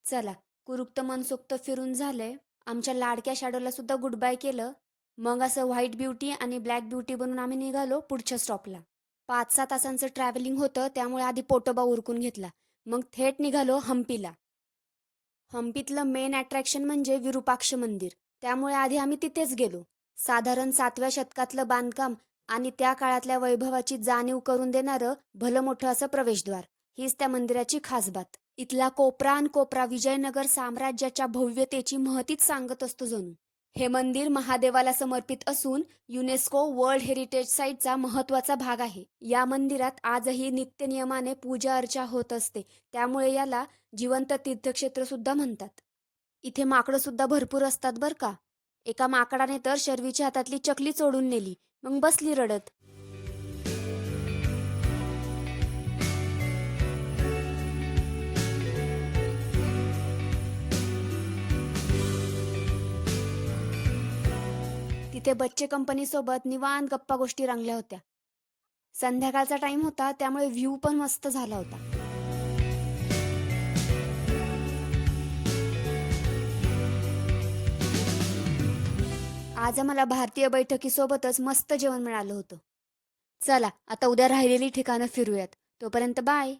चला, कुरुक्त मनसोक्त फिरून झालंय. आमच्या लाडक्या शॅडोला सुद्धा गुड बाय केलं. मग असं व्हाईट ब्युटी आणि ब्लॅक ब्युटी बनून आम्ही निघालो पुढच्या स्टॉपला. 5-6 तासांचं ट्रॅव्हलिंग होतं, त्यामुळे आधी पोटोबा उरकून घेतला. मग थेट निघालो हम्पीला. हम्पीतलं मेन अट्रॅक्शन म्हणजे विरूपाक्ष मंदिर. त्यामुळे आधी आम्ही तिथेच गेलो. साधारण 7व्या शतकातलं बांधकाम आणि त्या काळातल्या वैभवाची जाणीव करून देणारं भलं मोठं असं प्रवेशद्वार. हीच त्या मंदिराची खास बात. इथला कोपरा आणि कोपरा विजयनगर साम्राज्याच्या भव्यतेची महतीच सांगत असतो जणू. हे मंदिर महादेवाला समर्पित असून युनेस्को वर्ल्ड हेरिटेज साईटचा महत्त्वाचा भाग आहे. या मंदिरात आजही नित्यनियमाने पूजा अर्चा होत असते. त्यामुळे याला जिवंत तीर्थक्षेत्र सुद्धा म्हणतात. इथे माकडं सुद्धा भरपूर असतात बरं का. एका माकडाने तर शर्वीच्या हातातली चकली चोरून नेली. मग बसली रडत. तिथे बच्चे कंपनीसोबत निवांत गप्पा गोष्टी रंगल्या होत्या. संध्याकाळचा टाइम होता, त्यामुळे व्ह्यू पण मस्त झाला होता. आज आम्हाला भारतीय बैठकीसोबतच मस्त जेवण मिळालं होतं. चला, आता उद्या राहिलेली ठिकाणं फिरूयात. तोपर्यंत बाय.